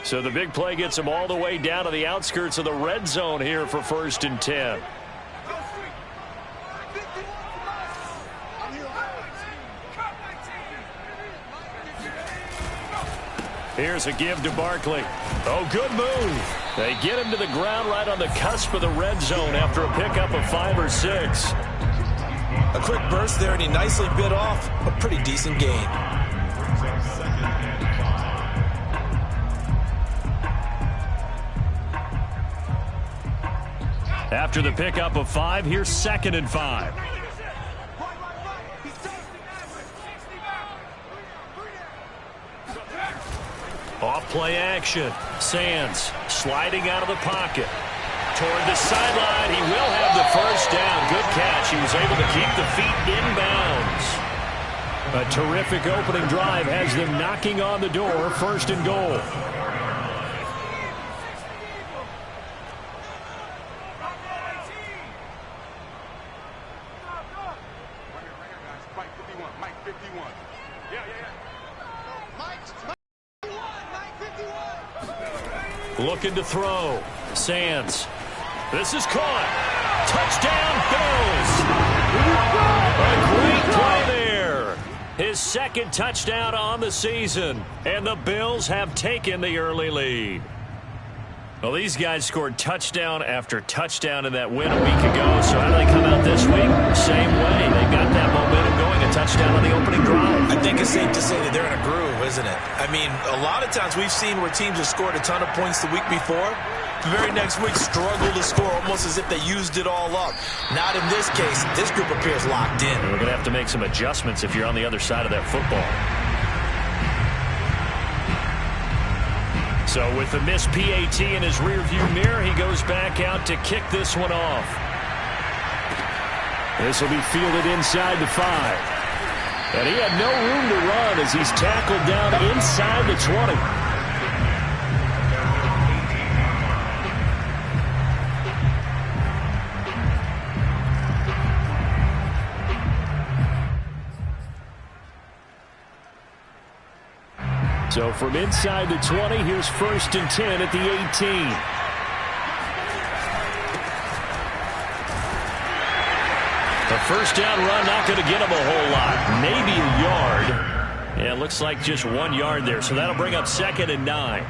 So the big play gets him all the way down to the outskirts of the red zone here for 1st and 10. Here's a give to Barkley. Oh, good move. They get him to the ground right on the cusp of the red zone after a pickup of 5 or 6. A quick burst there, and he nicely bit off a pretty decent gain. After the pickup of 5, here's 2nd and 5. Off play action. Sands sliding out of the pocket. Toward the sideline. He will have the first down. Good catch. He was able to keep the feet inbounds. A terrific opening drive has them knocking on the door. 1st and goal. Looking to throw. Sands. This is caught. Touchdown, Bills. A great play there. His 2nd touchdown on the season. And the Bills have taken the early lead. Well, these guys scored touchdown after touchdown in that win a week ago. So how do they come out this week? Same way. They got that momentum going. A touchdown on the opening drive. I think it's safe to say that they're in a groove, isn't it? I mean, a lot of times we've seen where teams have scored a ton of points the week before. The very next week struggle to score almost as if they used it all up. Not in this case. This group appears locked in. We're going to have to make some adjustments if you're on the other side of that football. So with the missed PAT in his rearview mirror, he goes back out to kick this one off. This will be fielded inside the 5. And he had no room to run as he's tackled down inside the 20. So from inside the 20, here's 1st and 10 at the 18. The first down run not going to get him a whole lot. Maybe a yard. Yeah, it looks like just 1 yard there. So that'll bring up 2nd and 9.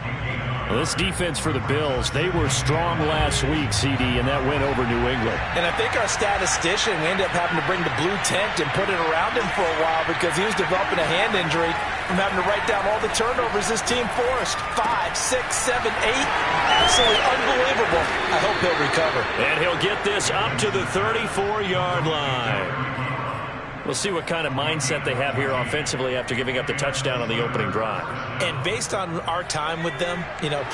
Well, this defense for the Bills, they were strong last week, CD, and that win over New England. And I think our statistician, we ended up having to bring the blue tent and put it around him for a while because he was developing a hand injury from having to write down all the turnovers this team forced. 5, 6, 7, 8. Absolutely unbelievable. I hope he'll recover. And he'll get this up to the 34-yard line. We'll see what kind of mindset they have here offensively after giving up the touchdown on the opening drive. And based on our time with them,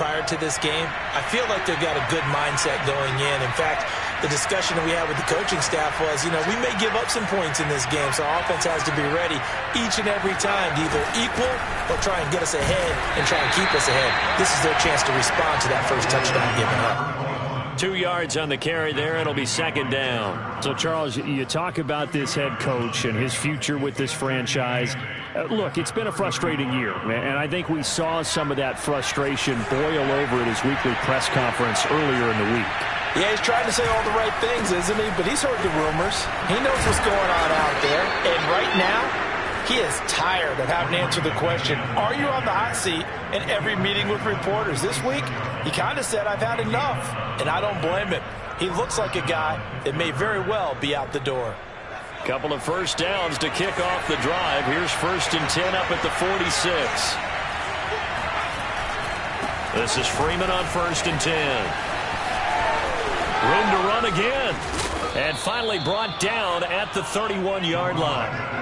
prior to this game, I feel like they've got a good mindset going in. In fact, the discussion that we had with the coaching staff was, we may give up some points in this game, so our offense has to be ready each and every time to either equal or try and get us ahead and try and keep us ahead. This is their chance to respond to that first touchdown given up. 2 yards on the carry there. It'll be 2nd down. So, Charles, you talk about this head coach and his future with this franchise. Look, it's been a frustrating year, and I think we saw some of that frustration boil over at his weekly press conference earlier in the week. Yeah, he's trying to say all the right things, isn't he? But he's heard the rumors. He knows what's going on out there. And right now, he is tired of having to answer the question, are you on the hot seat in every meeting with reporters? This week, he kind of said, I've had enough. And I don't blame him. He looks like a guy that may very well be out the door. Couple of first downs to kick off the drive. Here's 1st and 10 up at the 46. This is Freeman on 1st and 10. Room to run again. And finally brought down at the 31-yard line.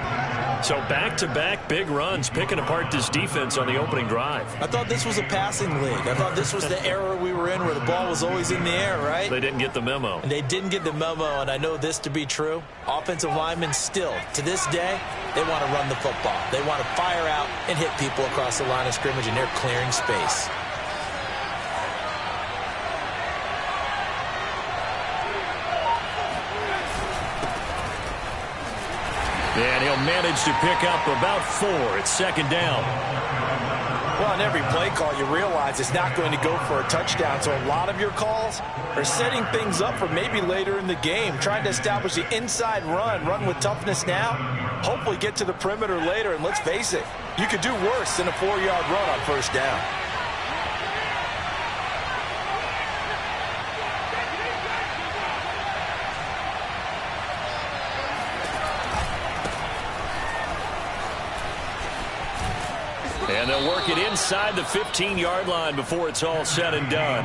So back-to-back big runs, picking apart this defense on the opening drive. I thought this was a passing league. I thought this was the era we were in where the ball was always in the air, right? They didn't get the memo. And they didn't get the memo, and I know this to be true. Offensive linemen still, to this day, they want to run the football. They want to fire out and hit people across the line of scrimmage, and they're clearing space. And he'll manage to pick up about 4 at 2nd down. Well, on every play call, you realize it's not going to go for a touchdown. So a lot of your calls are setting things up for maybe later in the game, trying to establish the inside run with toughness now, hopefully get to the perimeter later. And let's face it, you could do worse than a 4-yard run on first down. And they'll work it inside the 15-yard line before it's all said and done.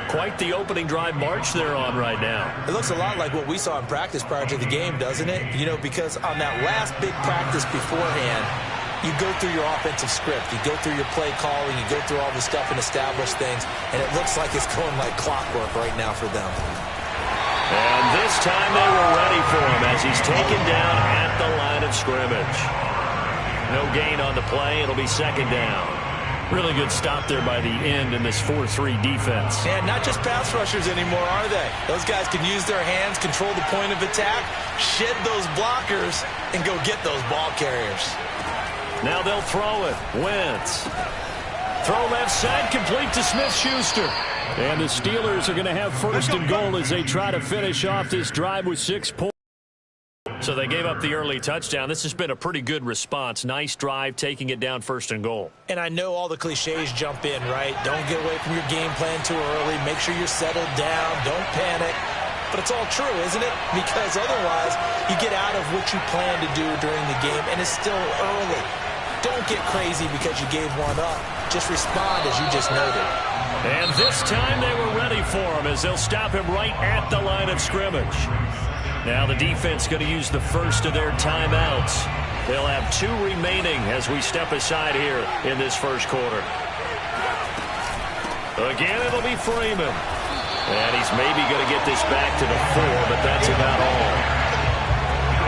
Quite the opening drive march they're on right now. It looks a lot like what we saw in practice prior to the game, doesn't it? You know, because on that last big practice beforehand, you go through your offensive script. You go through your play calling. You go through all the stuff and establish things. And it looks like it's going like clockwork right now for them. And this time they were ready for him as he's taken down at the line of scrimmage. No gain on the play. It'll be second down. Really good stop there by the end in this 4-3 defense. And not just pass rushers anymore, are they? Those guys can use their hands, control the point of attack, shed those blockers, and go get those ball carriers. Now they'll throw it. Wentz. Throw left side, complete to Smith-Schuster. And the Steelers are going to have first and goal as they try to finish off this drive with 6 points. So they gave up the early touchdown. This has been a pretty good response. Nice drive, taking it down first and goal. And I know all the cliches jump in, right? Don't get away from your game plan too early. Make sure you're settled down. Don't panic. But it's all true, isn't it? Because otherwise, you get out of what you plan to do during the game, and it's still early. Don't get crazy because you gave one up. Just respond as you just noted. And this time they were ready for him as they'll stop him right at the line of scrimmage. Now the defense going to use the first of their timeouts. They'll have 2 remaining as we step aside here in this first quarter. Again, it'll be Freeman. And he's maybe going to get this back to the 4, but that's about all.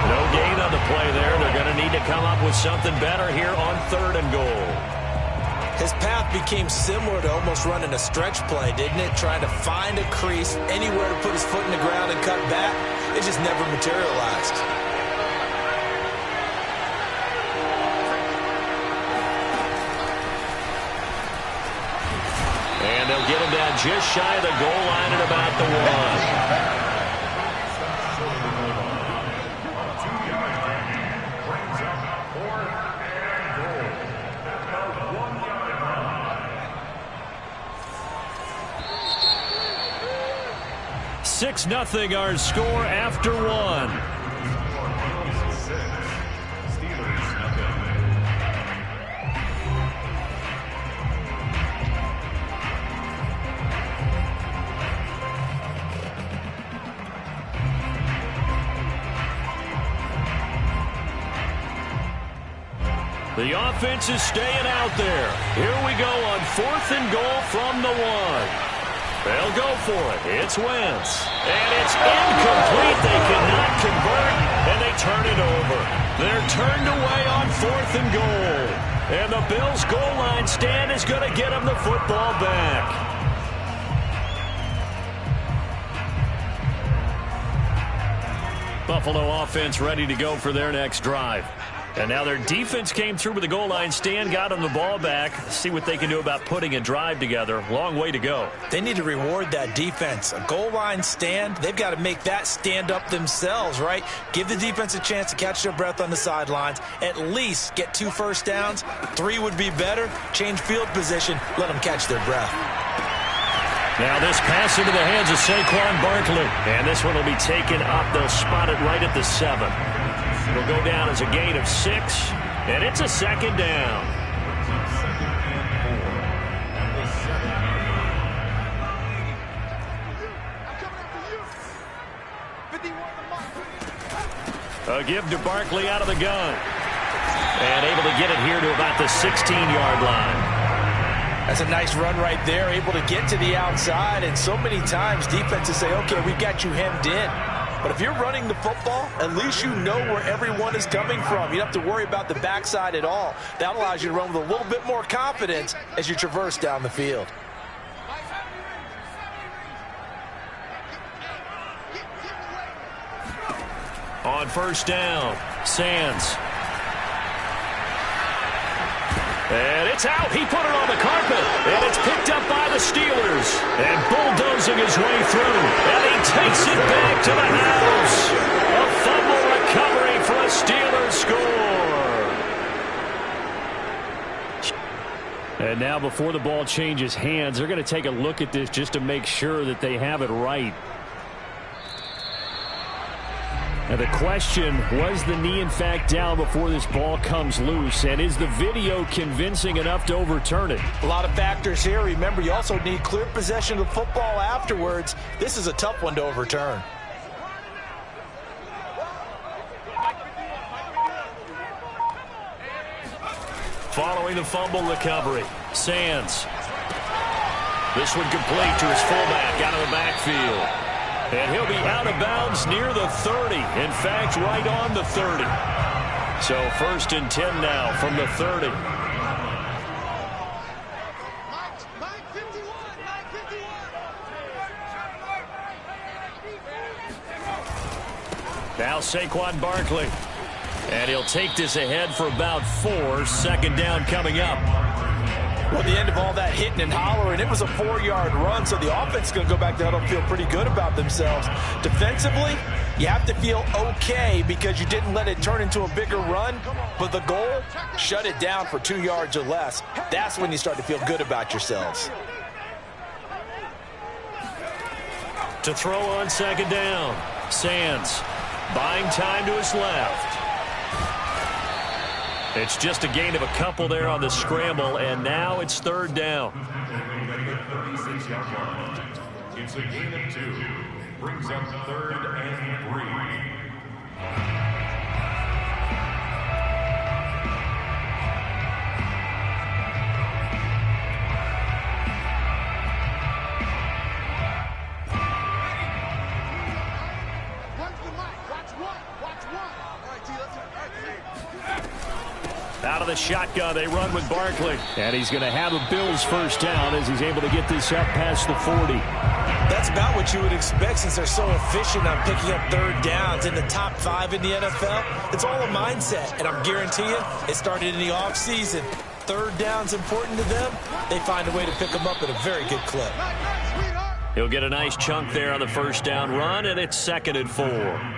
No gain on the play there. They're going to need to come up with something better here on 3rd and goal. His path became similar to almost running a stretch play, didn't it? Trying to find a crease, anywhere to put his foot in the ground and cut back. It just never materialized. And they'll get him down just shy of the goal line at about the 1. 6-0 our score after 1. The offense is staying out there. Here we go on 4th and goal from the 1. They'll go for it. It's Wentz. And it's incomplete. They cannot convert, and they turn it over. They're turned away on 4th and goal. And the Bills' goal line stand is going to get them the football back. Buffalo offense ready to go for their next drive. And now their defense came through with the goal line stand, got them the ball back. See what they can do about putting a drive together. Long way to go. They need to reward that defense. A goal line stand, they've got to make that stand up themselves, right? Give the defense a chance to catch their breath on the sidelines. At least get 2 first downs. 3 would be better. Change field position. Let them catch their breath. Now this pass into the hands of Saquon Barkley. And this one will be taken up. They'll spot it right at the 7. It'll go down as a gain of 6, and it's a second down. A give to Barkley out of the gun. And able to get it here to about the 16-yard line. That's a nice run right there, able to get to the outside, and so many times defenses say, okay, we've got you hemmed in. But if you're running the football, at least you know where everyone is coming from. You don't have to worry about the backside at all. That allows you to run with a little bit more confidence as you traverse down the field. On first down, Sands. And it's out. He put it on the carpet. And it's picked up by the Steelers. And bulldozing his way through. And he takes it back to the house. A fumble recovery for a Steelers score. And now before the ball changes hands, they're going to take a look at this just to make sure that they have it right. Now the question, was the knee in fact down before this ball comes loose? And is the video convincing enough to overturn it? A lot of factors here. Remember, you also need clear possession of the football afterwards. This is a tough one to overturn. Following the fumble recovery, Sands. This one complete to his fullback out of the backfield. And he'll be out of bounds near the 30. In fact, right on the 30. So 1st and 10 now from the 30. Now Saquon Barkley. And he'll take this ahead for about 4. 2nd down coming up. Well, the end of all that hitting and hollering, it was a 4-yard run, so the offense is going to go back there and feel pretty good about themselves. Defensively, you have to feel okay because you didn't let it turn into a bigger run, but the goal, shut it down for 2 yards or less. That's when you start to feel good about yourselves. To throw on 2nd down, Sands buying time to his left. It's just a gain of a couple there on the scramble, and now it's 3rd down. It's a gain of 2. Brings up 3rd and 3. Out of the shotgun, they run with Barkley. And he's going to have a Bills 1st down as he's able to get this up past the 40. That's about what you would expect since they're so efficient on picking up 3rd downs in the top 5 in the NFL. It's all a mindset, and I'm guaranteeing it started in the offseason. 3rd down's important to them. They find a way to pick them up at a very good clip. He'll get a nice chunk there on the 1st down run, and it's 2nd and 4.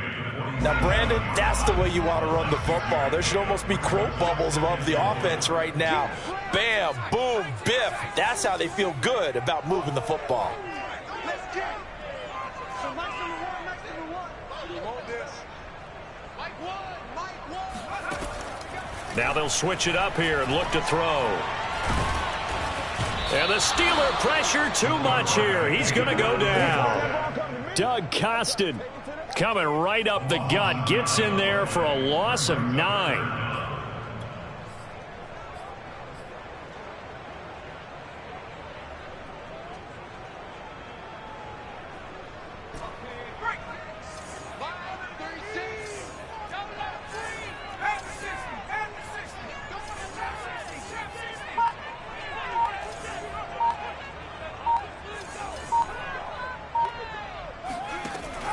Now, Brandon, that's the way you want to run the football. There should almost be quote bubbles above the offense right now. Bam, boom, biff. That's how they feel good about moving the football. Now they'll switch it up here and look to throw. And the Steeler pressure too much here. He's going to go down. Doug Costin coming right up the gut. Gets in there for a loss of 9.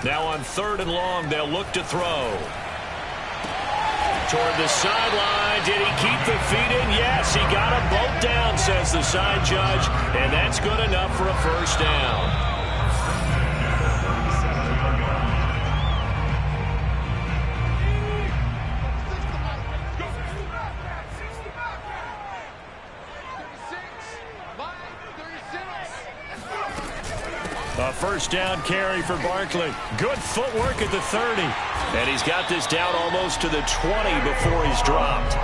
Now on 3rd and long, they'll look to throw. Toward the sideline. Did he keep the feet in? Yes, he got them both down, says the side judge. And that's good enough for a 1st down. A 1st down carry for Barkley. Good footwork at the 30. And he's got this down almost to the 20 before he's dropped.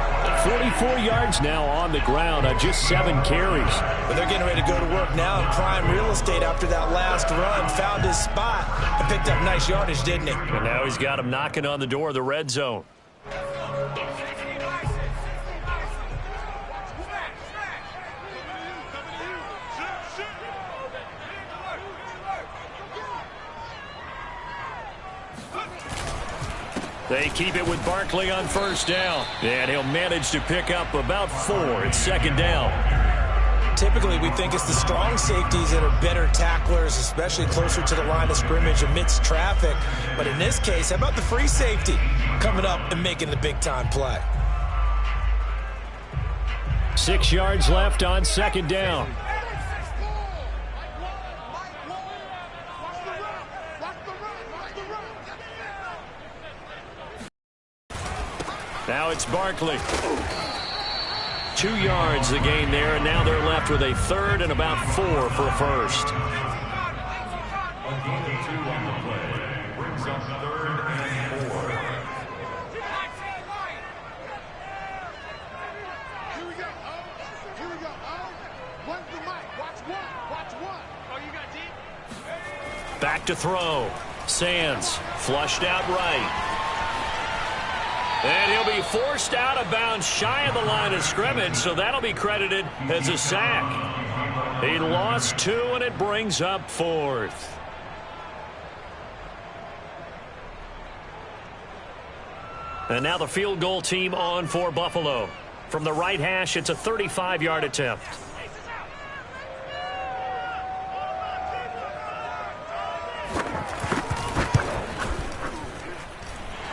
44 yards now on the ground on just 7 carries. But they're getting ready to go to work now in prime real estate after that last run. Found his spot and picked up nice yardage, didn't he? And now he's got him knocking on the door of the red zone. They keep it with Barkley on 1st down. And he'll manage to pick up about 4. It's 2nd down. Typically, we think it's the strong safeties that are better tacklers, especially closer to the line of scrimmage amidst traffic. But in this case, how about the free safety coming up and making the big-time play? 6 yards left on second down. Now it's Barkley. 2 yards the gain there, and now they're left with a third and about 4 for a first. A gain of 2 on the play brings up third and 4. Here we go. Here we go. One's the mic. Watch one. Oh, you got deep? Back to throw. Sands flushed out right. And he'll be forced out of bounds shy of the line of scrimmage, so that'll be credited as a sack. He lost 2, and it brings up 4th. And now the field goal team on for Buffalo. From the right hash, it's a 35-yard attempt.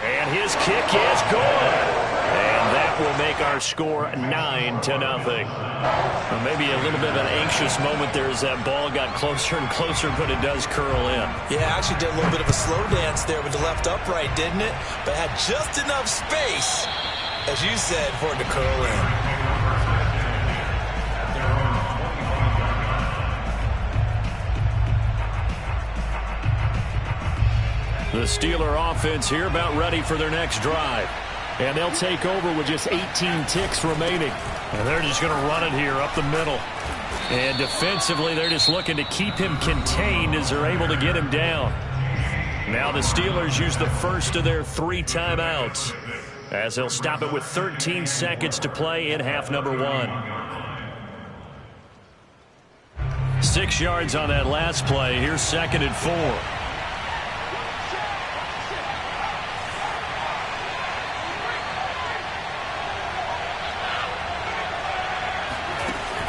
And his kick is good. And that will make our score 9-0. Well, maybe a little bit of an anxious moment there as that ball got closer and closer, but it does curl in. Yeah, actually did a little bit of a slow dance there with the left upright, didn't it? But had just enough space, as you said, for it to curl in. The Steeler offense here about ready for their next drive. And they'll take over with just 18 ticks remaining. And they're just going to run it here up the middle. And defensively, they're just looking to keep him contained as they're able to get him down. Now the Steelers use the first of their 3 timeouts, as they'll stop it with 13 seconds to play in half number 1. 6 yards on that last play. Here's 2nd and 4.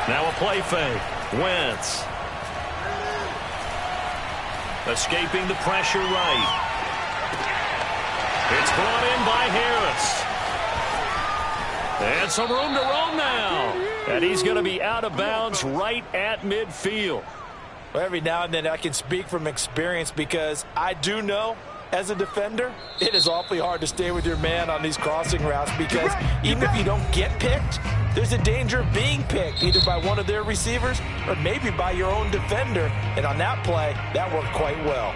Now a play fake. Wentz. Escaping the pressure right. It's brought in by Harris. And some room to roam now. And he's going to be out of bounds right at midfield. Well, every now and then I can speak from experience, because I do know, as a defender, it is awfully hard to stay with your man on these crossing routes, because even if you don't get picked, there's a danger of being picked either by one of their receivers or maybe by your own defender. And on that play, that worked quite well.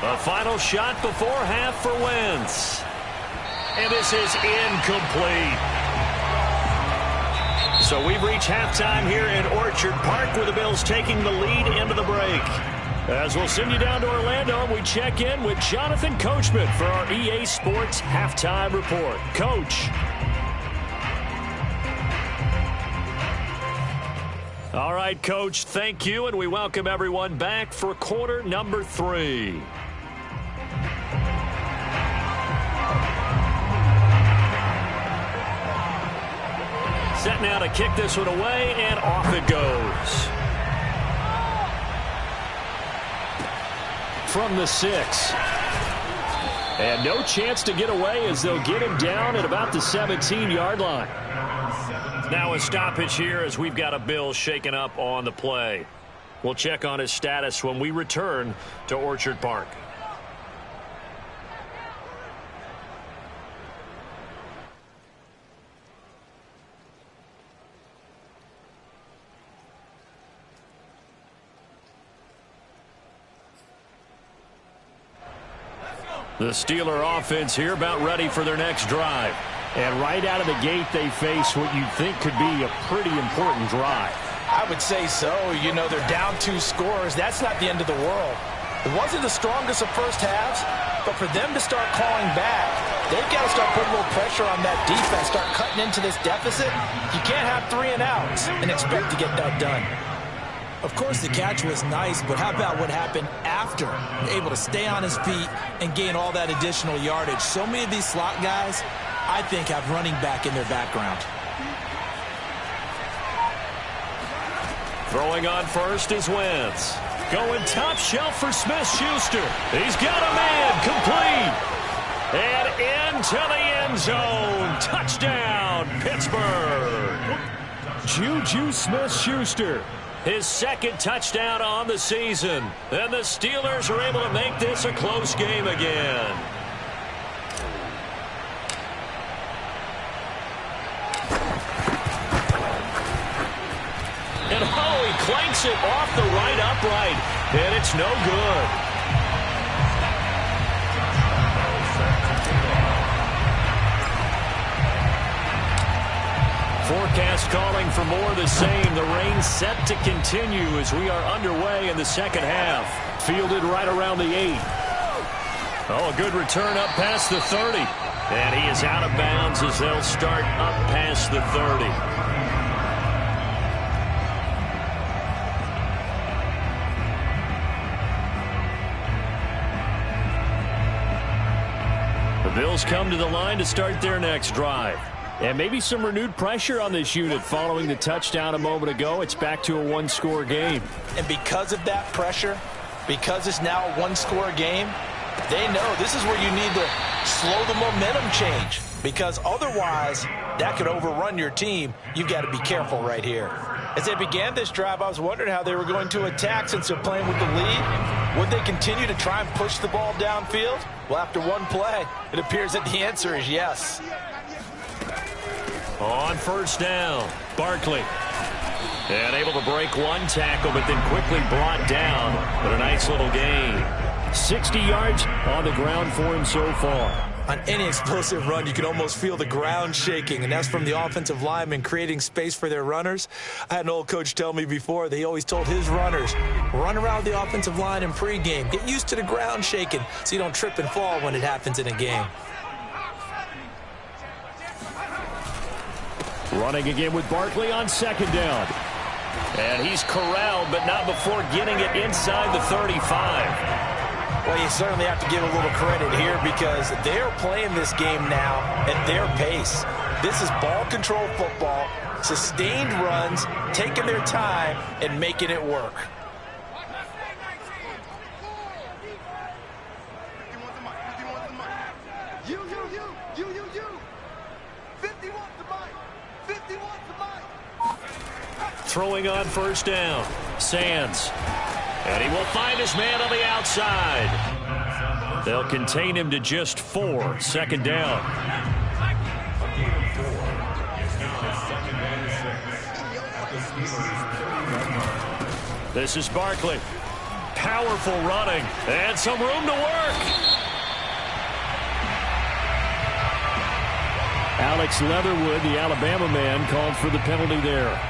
A final shot before half for Wentz. And this is incomplete. So we've reached halftime here in Orchard Park, with the Bills taking the lead into the break. As we'll send you down to Orlando, we check in with Jonathan Coachman for our EA Sports Halftime Report. Coach. All right, Coach, thank you, and we welcome everyone back for quarter number 3. Set now to kick this one away, and off it goes. From the 6. And no chance to get away, as they'll get him down at about the 17-yard line. Now a stoppage here, as we've got a Bill shaken up on the play. We'll check on his status when we return to Orchard Park. The Steeler offense here about ready for their next drive. And right out of the gate, they face what you'd think could be a pretty important drive. I would say so. You know, they're down 2 scores. That's not the end of the world. It wasn't the strongest of first halves, but for them to start clawing back they've got to start putting a little pressure on that defense, start cutting into this deficit. You can't have 3 and outs and expect to get that done. Of course, the catch was nice, but how about what happened after? Able to stay on his feet and gain all that additional yardage. So many of these slot guys, I think, have running back in their background. Throwing on first is Wentz. Going top shelf for Smith-Schuster. He's got a man, complete. And into the end zone. Touchdown, Pittsburgh. Juju Smith-Schuster. His second touchdown on the season. And the Steelers are able to make this a close game again. And he clanks it off the right upright. And it's no good. Forecast calling for more of the same. The rain set to continue as we are underway in the second half. Fielded right around the 8. Oh, a good return up past the 30. And he is out of bounds as they'll start up past the 30. The Bills come to the line to start their next drive. And maybe some renewed pressure on this unit following the touchdown a moment ago. It's back to a one-score game. And because of that pressure, because it's now a one-score game, they know this is where you need to slow the momentum change. Because otherwise, that could overrun your team. You've got to be careful right here. As they began this drive, I was wondering how they were going to attack since they're playing with the lead. Would they continue to try and push the ball downfield? Well, after one play, it appears that the answer is yes. On first down, Barkley. And able to break one tackle, but then quickly brought down. But a nice little gain. 60 yards on the ground for him so far. On any explosive run, you can almost feel the ground shaking, and that's from the offensive linemen creating space for their runners. I had an old coach tell me before, they always told his runners, run around the offensive line in pregame. Get used to the ground shaking so you don't trip and fall when it happens in a game. Running again with Barkley on second down. And he's corralled, but not before getting it inside the 35. Well, you certainly have to give a little credit here because they're playing this game now at their pace. This is ball control football, sustained runs, taking their time, and making it work. Throwing on first down, Sands. And he will find his man on the outside. They'll contain him to just 4. Second down. This is Barkley. Powerful running. And some room to work. Alex Leatherwood, the Alabama man, called for the penalty there.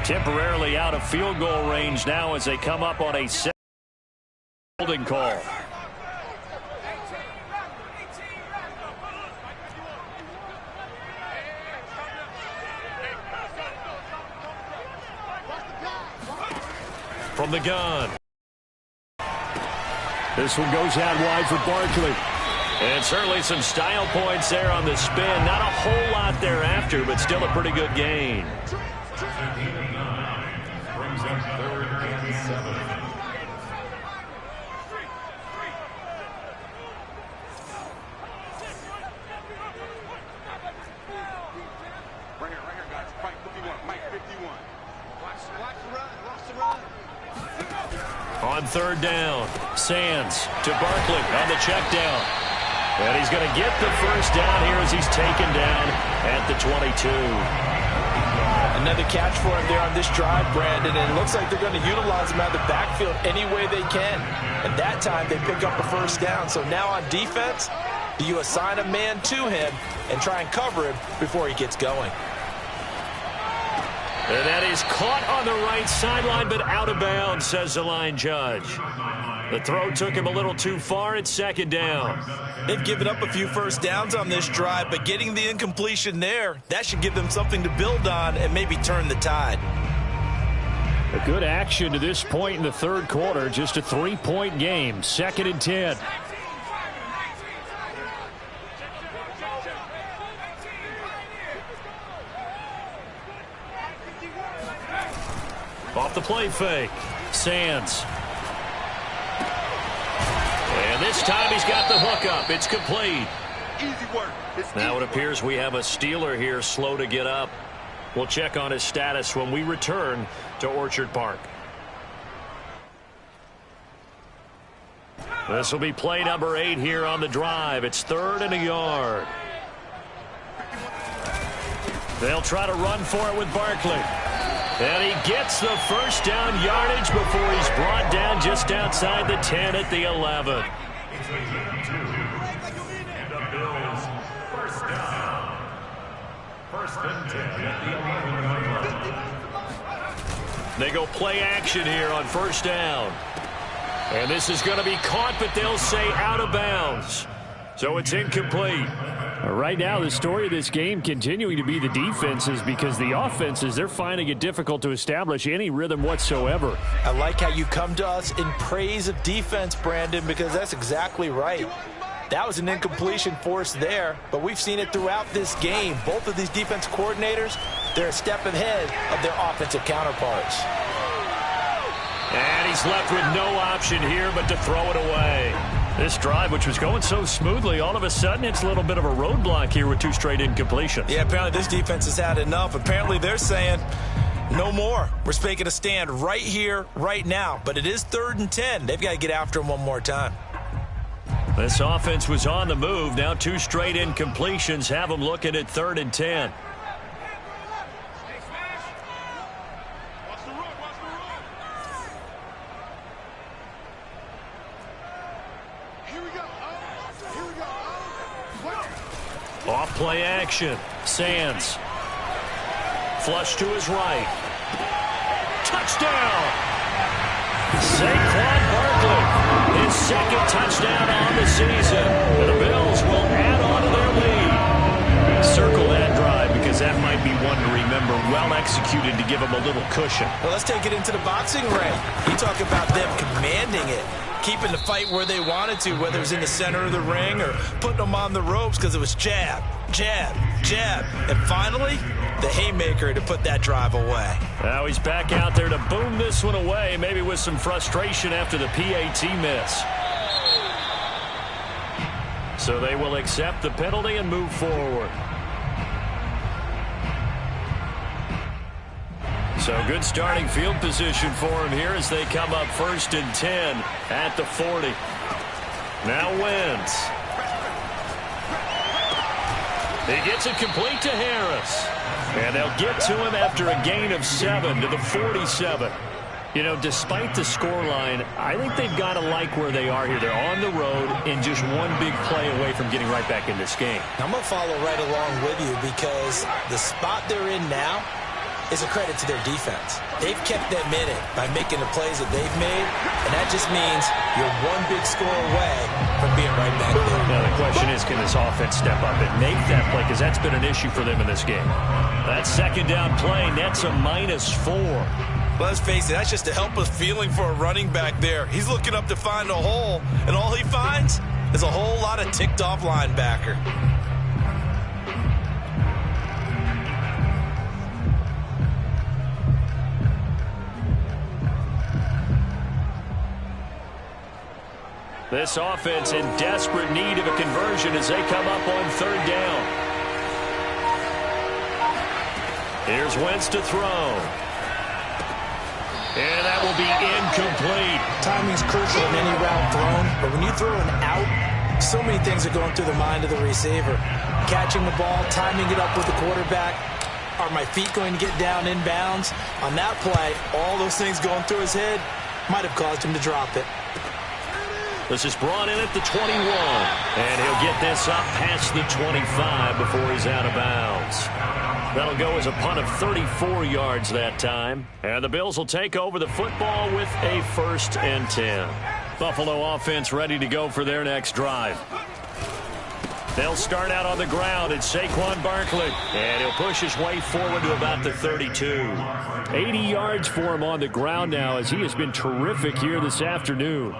Temporarily out of field goal range now as they come up on a holding call. From the gun. This one goes out wide for Barkley. And certainly some style points there on the spin. Not a whole lot thereafter, but still a pretty good gain. Brings up 3rd and 7. Right here, guys. Mike 51. Mike 51. Watch the run. On third down, Sands to Barkley on the check down. And he's going to get the first down here as he's taken down at the 22. Another catch for him there on this drive, Brandon, and it looks like they're going to utilize him out of the backfield any way they can. And that time they pick up a first down. So now on defense, do you assign a man to him and try and cover him before he gets going? And that is caught on the right sideline, but out of bounds, says the line judge. The throw took him a little too far. It's second down. They've given up a few first downs on this drive, but getting the incompletion there, that should give them something to build on and maybe turn the tide. A good action to this point in the third quarter. Just a 3-point game. 2nd and 10. Off the play fake. Sands. And this time he's got the hook up. It's complete. Easy work. Now it appears we have a Steeler here slow to get up. We'll check on his status when we return to Orchard Park. This will be play number 8 here on the drive. It's 3rd and a yard. They'll try to run for it with Barkley. And he gets the first down yardage before he's brought down just outside the 10 at the 11. It's a game 2. And the Bills first down. 1st and 10 at the 11-yard line. They go play action here on first down. And this is going to be caught, but they'll say out of bounds. So it's incomplete. Right now, the story of this game continuing to be the defenses, because the offenses, they're finding it difficult to establish any rhythm whatsoever. I like how you come to us in praise of defense, Brandon, because that's exactly right. That was an incompletion forced there, but we've seen it throughout this game. Both of these defense coordinators, they're a step ahead of their offensive counterparts. And he's left with no option here but to throw it away. This drive, which was going so smoothly, all of a sudden it's a little bit of a roadblock here with 2 straight incompletions. Yeah, apparently this defense has had enough. Apparently they're saying no more. We're making a stand right here, right now. But it is 3rd and 10. They've got to get after him one more time. This offense was on the move. Now 2 straight incompletions have them looking at 3rd and 10. Off play action. Sands. Flush to his right. Touchdown! Saquon Barkley. His 2nd touchdown on the season. And the Bills will add on to their lead. Circle that drive because that might be one to remember. Well executed to give them a little cushion. Well, let's take it into the boxing ring. You talk about them commanding it, keeping the fight where they wanted to, whether it was in the center of the ring or putting them on the ropes, because it was jab, jab, jab. And finally, the haymaker to put that drive away. Now he's back out there to boom this one away, maybe with some frustration after the PAT miss. So they will accept the penalty and move forward. So good starting field position for him here as they come up 1st and 10 at the 40. Now Wentz. He gets it complete to Harris. And they'll get to him after a gain of 7 to the 47. You know, despite the scoreline, I think they've got to like where they are here. They're on the road and just one big play away from getting right back in this game. I'm going to follow right along with you because the spot they're in now is a credit to their defense. They've kept them in it by making the plays that they've made, and that just means you're one big score away from being right back there. Now the question is, can this offense step up and make that play? Because that's been an issue for them in this game. That 2nd down play nets a -4. Let's face it, that's just a helpless feeling for a running back there. He's looking up to find a hole, and all he finds is a whole lot of ticked-off linebacker. This offense in desperate need of a conversion as they come up on 3rd down. Here's Wentz to throw. And that will be incomplete. Timing's crucial in any route thrown, but when you throw an out, so many things are going through the mind of the receiver. Catching the ball, timing it up with the quarterback. Are my feet going to get down in bounds? On that play, all those things going through his head might have caused him to drop it. This is brought in at the 21. And he'll get this up past the 25 before he's out of bounds. That'll go as a punt of 34 yards that time. And the Bills will take over the football with a 1st and 10. Buffalo offense ready to go for their next drive. They'll start out on the ground. It's Saquon Barkley. And he'll push his way forward to about the 32. 80 yards for him on the ground now as he has been terrific here this afternoon.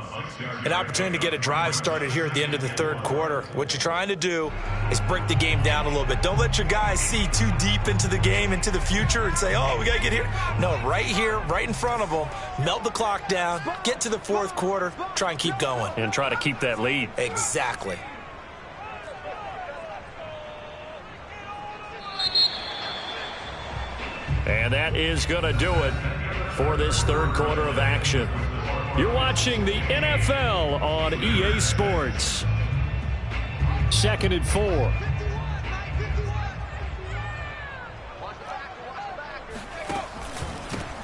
An opportunity to get a drive started here at the end of the third quarter. What you're trying to do is break the game down a little bit. Don't let your guys see too deep into the game, into the future, and say, oh, we got to get here. No, right here, right in front of them, melt the clock down, get to the fourth quarter, try and keep going. And try to keep that lead. Exactly. And that is going to do it for this third quarter of action. You're watching the NFL on EA Sports. 2nd and 4.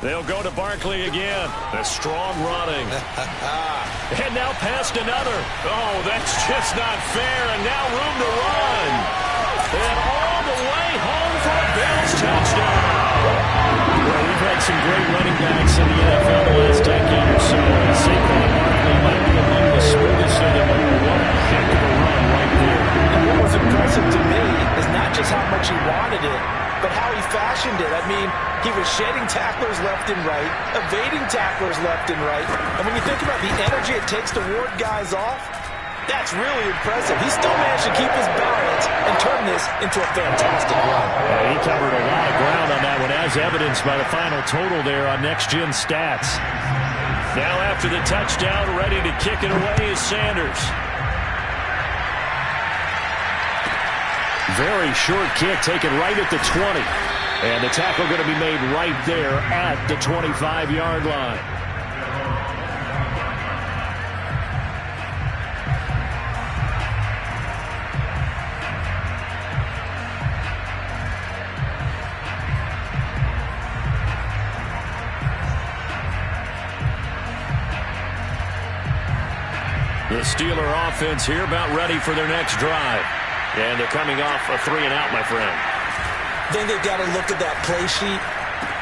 They'll go to Barkley again. The strong running. And now past another. Oh, that's just not fair. And now room to run. And all the way home for a Bills touchdown. Well, we've had some great running backs in the NFL the last decade or so. And Saquon Barkley might be among the smoothest of them. What a heck of a run right there. And what was impressive to me is not just how much he wanted it, but how he fashioned it. I mean, he was shedding tacklers left and right, evading tacklers left and right. And when you think about the energy it takes to ward guys off, that's really impressive. He still managed to keep his balance and turn this into a fantastic run. He covered a lot of ground on that one, as evidenced by the final total there on Next Gen Stats. Now after the touchdown, ready to kick it away is Sanders. Very short kick taken right at the 20. And the tackle going to be made right there at the 25-yard line. The Steeler offense here about ready for their next drive. And they're coming off a 3-and-out, my friend. Then they've got to look at that play sheet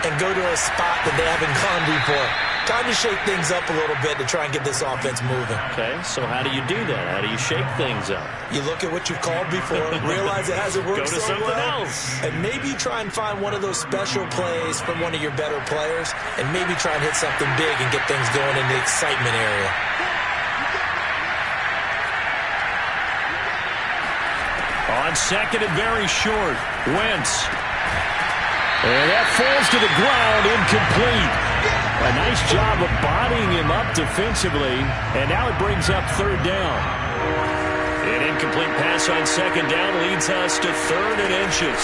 and go to a spot that they haven't gone before. Time to shake things up a little bit to try and get this offense moving. Okay, so how do you do that? How do you shake things up? You look at what you've called before, realize it hasn't worked Go to so something well, else. and maybe try and find one of those special plays from one of your better players, and maybe try and hit something big and get things going in the excitement area. On second and very short, Wentz. And that falls to the ground, incomplete. A nice job of bodying him up defensively, and now it brings up third down. An incomplete pass on second down leads us to 3rd and inches.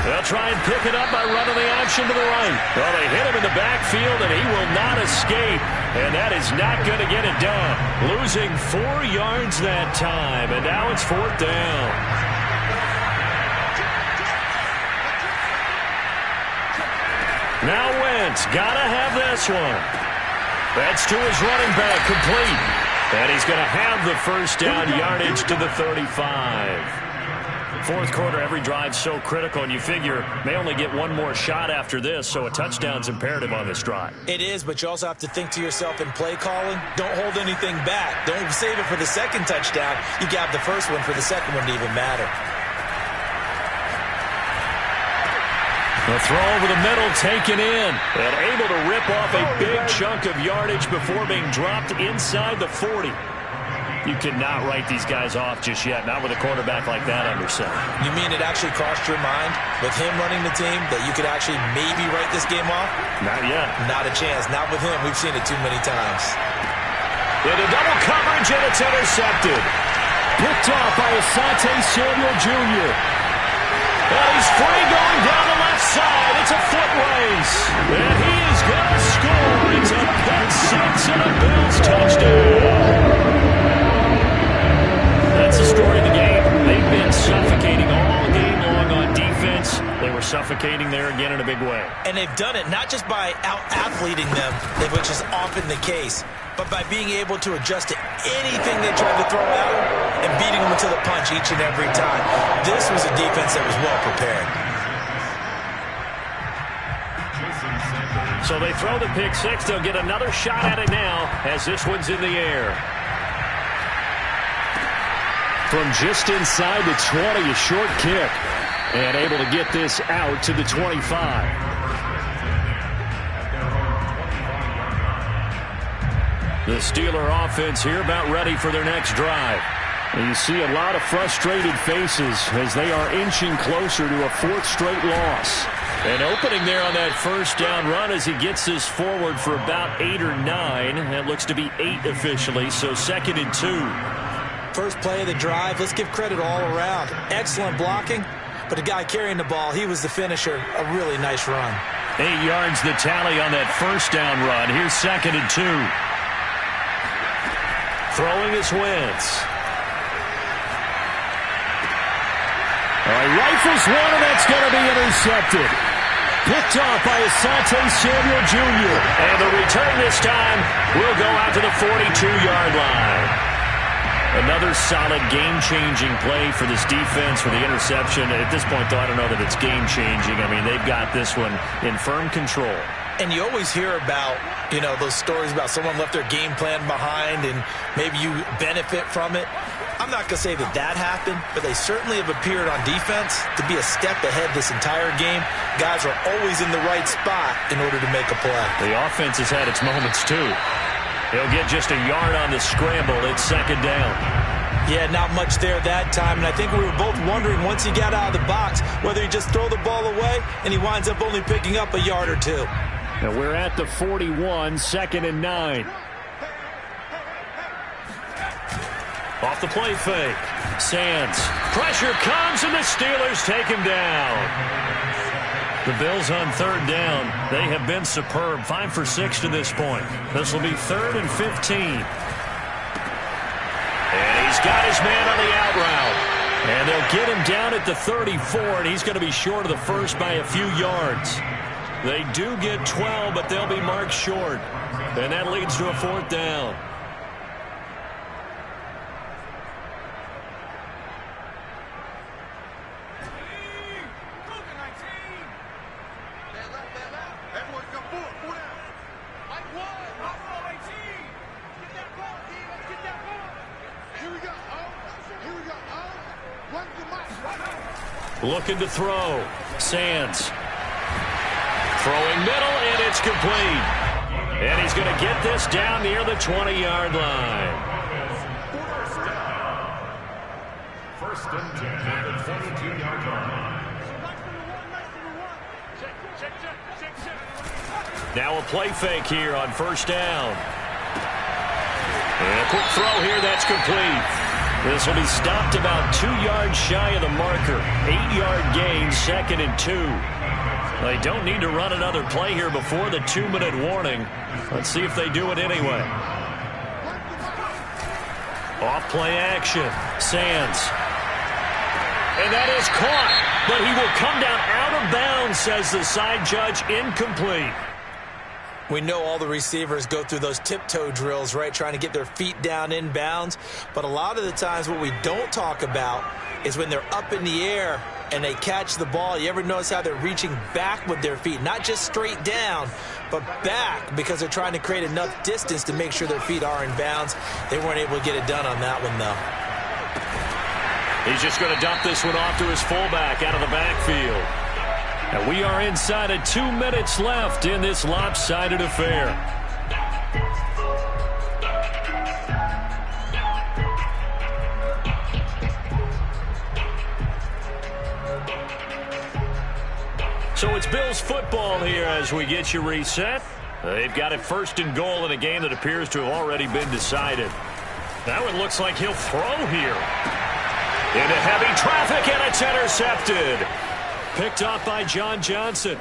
They'll try and pick it up by running the option to the right. Well, they hit him in the backfield, and he will not escape. And that is not going to get it done. Losing 4 yards that time, and now it's 4th down. Now Wentz, gotta have this one. That's to his running back, complete. And he's going to have the first down yardage to the 35. Fourth quarter, every drive's so critical, and you figure may only get one more shot after this, so a touchdown's imperative on this drive. It is, but you also have to think to yourself in play calling, don't hold anything back. Don't save it for the second touchdown. You got the first one for the second one to even matter. The throw over the middle, taken in, and able to rip off a big chunk of yardage before being dropped inside the 40. You cannot write these guys off just yet, not with a quarterback like that under center. You mean it actually crossed your mind with him running the team that you could actually maybe write this game off? Not yet. Not a chance. Not with him. We've seen it too many times. Into double coverage, and it's intercepted. Picked off by Asante Samuel Jr. And he's free going down the left side. It's a foot race. And he is going to score. It's a pick six and a Bills touchdown. That's the story of the game. They've been suffocating all game long on defense. They were suffocating there again in a big way. And they've done it not just by out-athleting them, which is often the case, but by being able to adjust to anything they tried to throw at them and beating them to the punch each and every time. This was a defense that was well prepared. So they throw the pick six. They'll get another shot at it now as this one's in the air. From just inside the 20, a short kick. And able to get this out to the 25. The Steeler offense here about ready for their next drive. And you see a lot of frustrated faces as they are inching closer to a fourth straight loss. An opening there on that first down run as he gets this forward for about 8 or 9. That looks to be 8 officially, so 2nd and 2. First play of the drive, let's give credit all around. Excellent blocking, but the guy carrying the ball, he was the finisher. A really nice run. 8 yards the tally on that first down run. Here's 2nd and 2. Throwing is Wentz. All right, rifles one, and that's going to be intercepted. Picked off by Asante Samuel Jr. And the return this time will go out to the 42-yard line. Another solid game-changing play for this defense for the interception. At this point, though, I don't know that it's game-changing. I mean, they've got this one in firm control. And you always hear about, those stories about someone left their game plan behind and maybe you benefit from it. I'm not going to say that happened, but they certainly have appeared on defense to be a step ahead this entire game. Guys are always in the right spot in order to make a play. The offense has had its moments, too. He'll get just a yard on the scramble. It's 2nd down. Yeah, not much there that time, and I think we were both wondering once he got out of the box whether he just throw the ball away, and he winds up only picking up a yard or two. And we're at the 41, 2nd and 9. Off the play fake. Sands. Pressure comes, and the Steelers take him down. The Bills on 3rd down. They have been superb. 5 for 6 to this point. This will be 3rd and 15. And he's got his man on the out route. And they'll get him down at the 34, and he's going to be short of the first by a few yards. They do get 12, but they'll be marked short. And that leads to a 4th down. Looking to throw. Sands. Throwing middle, and it's complete. And he's going to get this down near the 20-yard line. First and 10 at the 22-yard line. Now a play fake here on 1st down. And a quick throw here, that's complete. This will be stopped about 2 yards shy of the marker. 8-yard gain, 2nd and 2. They don't need to run another play here before the 2-minute warning. Let's see if they do it anyway. Off play action. Sands. And that is caught. But he will come down out of bounds, says the side judge. Incomplete. We know all the receivers go through those tiptoe drills, right, trying to get their feet down in bounds. But a lot of the times what we don't talk about is when they're up in the air and they catch the ball. You ever notice how they're reaching back with their feet? Not just straight down, but back, because they're trying to create enough distance to make sure their feet are in bounds. They weren't able to get it done on that one, though. He's just going to dump this one off to his fullback out of the backfield. And we are inside of 2 minutes left in this lopsided affair. So it's Bills football here as we get you reset. They've got it 1st and goal in a game that appears to have already been decided. That one looks like he'll throw here. Into heavy traffic, and it's intercepted. Picked off by John Johnson.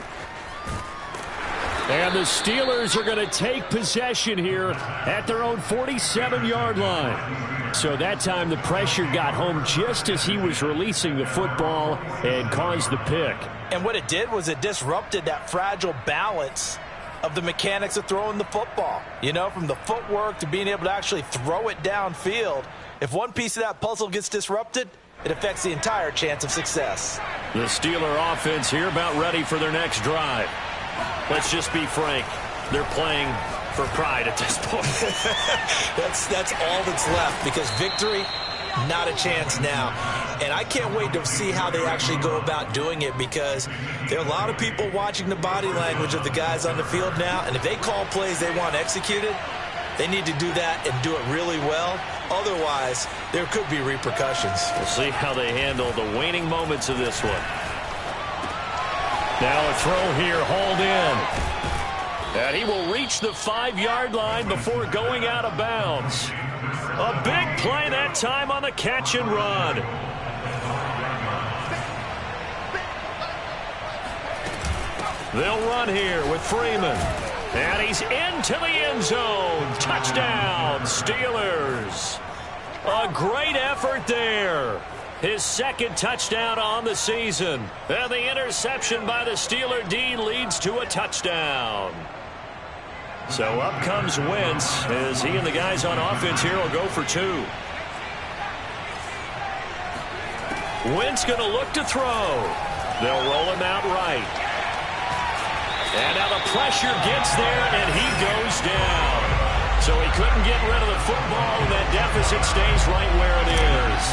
And the Steelers are going to take possession here at their own 47-yard line. So that time the pressure got home just as he was releasing the football and caused the pick. And what it did was it disrupted that fragile balance of the mechanics of throwing the football. From the footwork to being able to actually throw it downfield. If one piece of that puzzle gets disrupted, it affects the entire chance of success. The Steeler offense here about ready for their next drive. Let's just be frank. They're playing for pride at this point. That's all that's left, because victory, not a chance now. And I can't wait to see how they actually go about doing it, because there are a lot of people watching the body language of the guys on the field now, and if they call plays they want executed, they need to do that and do it really well. Otherwise, there could be repercussions. We'll see how they handle the waning moments of this one. Now a throw here, hauled in. And he will reach the 5-yard line before going out of bounds. A big play that time on the catch and run. They'll run here with Freeman. And he's into the end zone. Touchdown, Steelers. A great effort there. His second touchdown on the season. And the interception by the Steeler D leads to a touchdown. So up comes Wentz as he and the guys on offense here will go for 2. Wentz going to look to throw. They'll roll him out right. And now the pressure gets there, and he goes down. So he couldn't get rid of the football, and that deficit stays right where it is.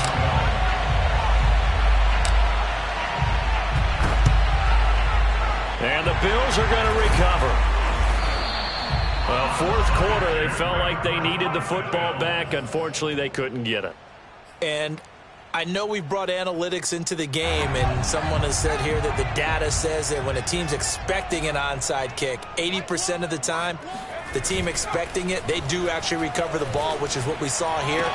And the Bills are going to recover. Well, fourth quarter, they felt like they needed the football back. Unfortunately, they couldn't get it. And I know we brought analytics into the game, and someone has said here that the data says that when a team's expecting an onside kick, 80% of the time, the team expecting it, they do actually recover the ball, which is what we saw here.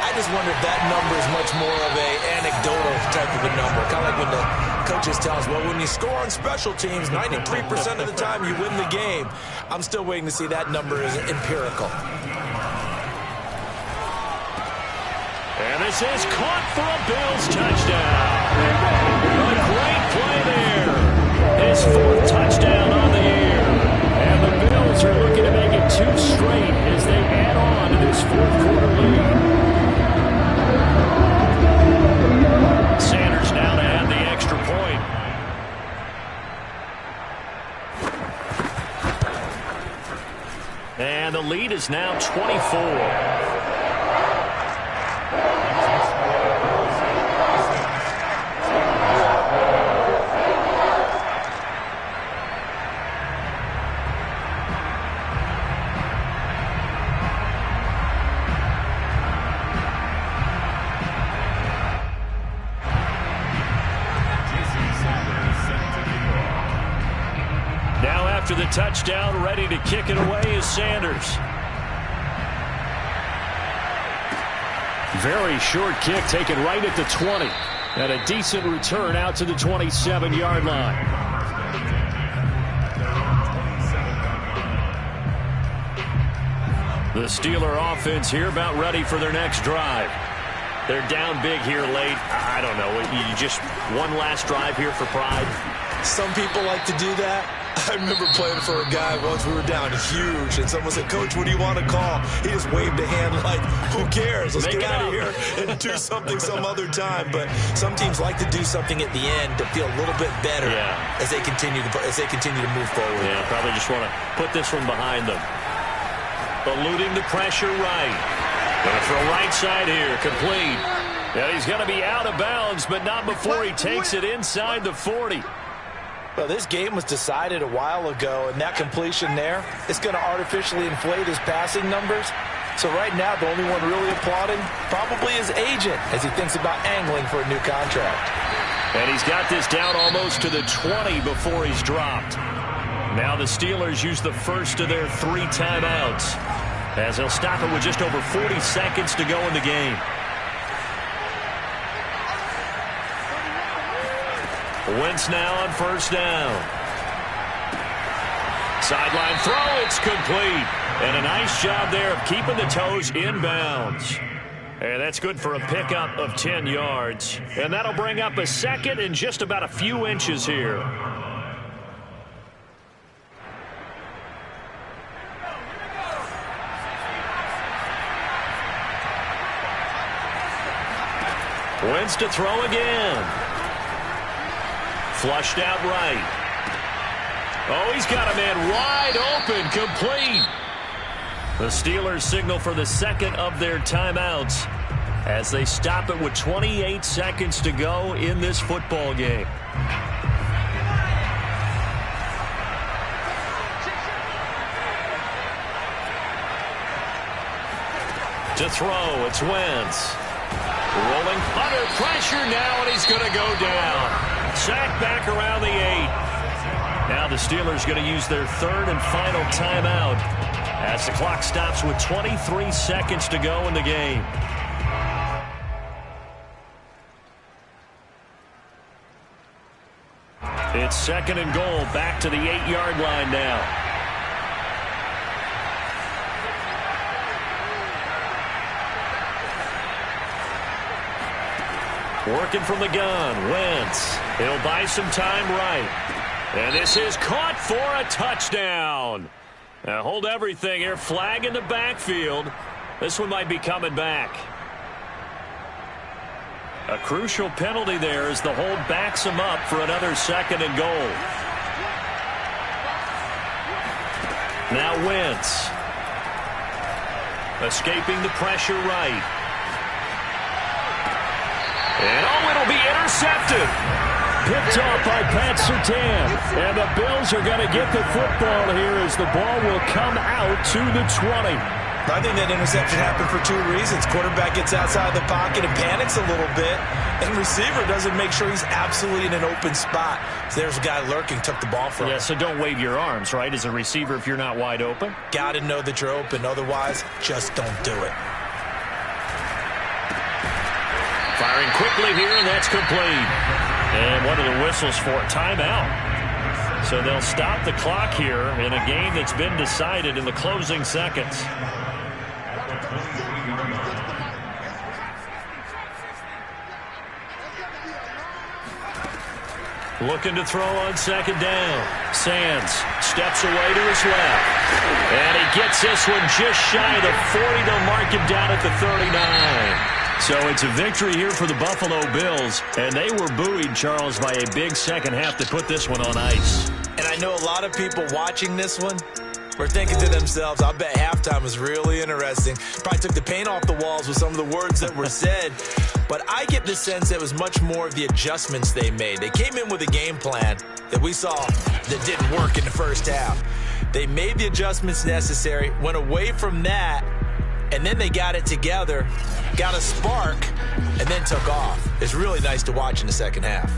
I just wonder if that number is much more of an anecdotal type of a number. Kind of like when the coaches tell us, well, when you score on special teams, 93% of the time you win the game. I'm still waiting to see that number is empirical. And this is caught for a Bills touchdown. A great play there. His 4th touchdown on the year. And the Bills are looking to make it 2 straight as they add on to this fourth quarter lead. Sanders now to add the extra point. And the lead is now 24. After the touchdown, ready to kick it away is Sanders. Very short kick taken right at the 20. And a decent return out to the 27-yard line. The Steeler offense here about ready for their next drive. They're down big here late. I don't know. You just one last drive here for pride. Some people like to do that. I remember playing for a guy once. We were down huge, and someone said, "Coach, what do you want to call?" He just waved a hand like, "Who cares? Let's get out of here and do something some other time." But some teams like to do something at the end to feel a little bit better as they continue to move forward. Yeah, probably just want to put this one behind them. Eluding the pressure right. Going to throw right side here, complete. And he's going to be out of bounds, but not before he takes it inside the 40. Well, this game was decided a while ago, and that completion there, it's going to artificially inflate his passing numbers. So right now, the only one really applauding probably his agent as he thinks about angling for a new contract. And he's got this down almost to the 20 before he's dropped. Now the Steelers use the first of their 3 timeouts as they'll stop it with just over 40 seconds to go in the game. Wentz now on first down. Sideline throw, it's complete. And a nice job there of keeping the toes inbounds. And that's good for a pickup of 10 yards. And that'll bring up a second and just about a few inches here. Wentz to throw again. Flushed out right. Oh, he's got a man wide open, complete. The Steelers signal for the second of their timeouts as they stop it with 28 seconds to go in this football game. To throw, it's Wentz. Rolling under pressure now, and he's going to go down. Sacked back around the 8. Now the Steelers going to use their third and final timeout as the clock stops with 23 seconds to go in the game. It's second and goal, back to the 8-yard line now. Working from the gun, Wentz. He'll buy some time right. And this is caught for a touchdown. Now hold everything here. Flag in the backfield. This one might be coming back. A crucial penalty there as the hold backs him up for another second and goal. Now Wentz. Escaping the pressure right. And it'll be intercepted. Picked off by Pat Surtain. And the Bills are going to get the football here as the ball will come out to the 20. I think that interception happened for two reasons. Quarterback gets outside the pocket and panics a little bit. And receiver doesn't make sure he's absolutely in an open spot. So there's a guy lurking, took the ball from him. Yeah, so don't wave your arms, right, as a receiver if you're not wide open? Got to know that you're open. Otherwise, just don't do it. Firing quickly here, and that's complete. And one of the whistles for a timeout. So they'll stop the clock here in a game that's been decided in the closing seconds. Looking to throw on second down. Sands steps away to his left. And he gets this one just shy of the 40. They'll mark him down at the 39. So it's a victory here for the Buffalo Bills, and they were buoyed, Charles, by a big second half to put this one on ice. And I know a lot of people watching this one were thinking to themselves, I bet halftime was really interesting. Probably took the paint off the walls with some of the words that were said. But I get the sense that it was much more of the adjustments they made. They came in with a game plan that we saw that didn't work in the first half. They made the adjustments necessary, went away from that, and then they got it together, got a spark, and then took off. It's really nice to watch in the second half.